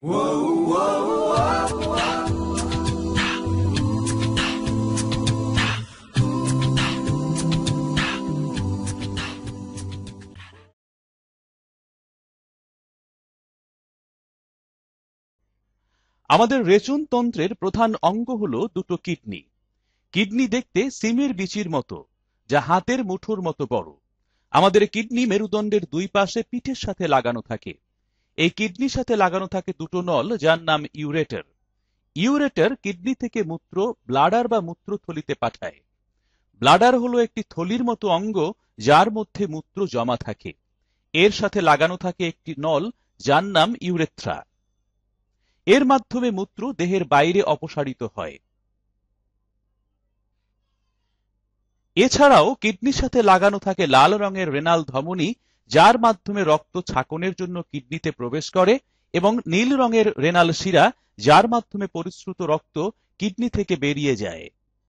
আমাদের রেচন তন্ত্রের প্রধান অঙ্গ হল দুটো কিডনি। কিডনি দেখতে সিমের বিচির মতো, যা হাতের মুঠোর মতো বড়। আমাদের কিডনি মেরুদণ্ডের দুই পাশে পিঠের সাথে লাগানো থাকে। এই কিডনির সাথে লাগানো থাকে দুটো নল, যার নাম ইউরেটার। ইউরেটার কিডনি থেকে মূত্র ব্লাডার বা মূত্রথলিতে পাঠায়। ব্লাডার হলো একটি থলির মতো অঙ্গ, যার মধ্যে মূত্র জমা থাকে। এর সাথে লাগানো থাকে একটি নল, যার নাম ইউরেথ্রা। এর মাধ্যমে মূত্র দেহের বাইরে অপসারিত হয়। এছাড়াও কিডনির সাথে লাগানো থাকে লাল রঙের রেনাল ধমনী, যার মাধ্যমে রক্ত ছাঁকনের জন্য কিডনিতে প্রবেশ করে, এবং নীল রঙের রেনাল শিরা, যার মাধ্যমে পরিশ্রুত রক্ত কিডনি থেকে বেরিয়ে যায়।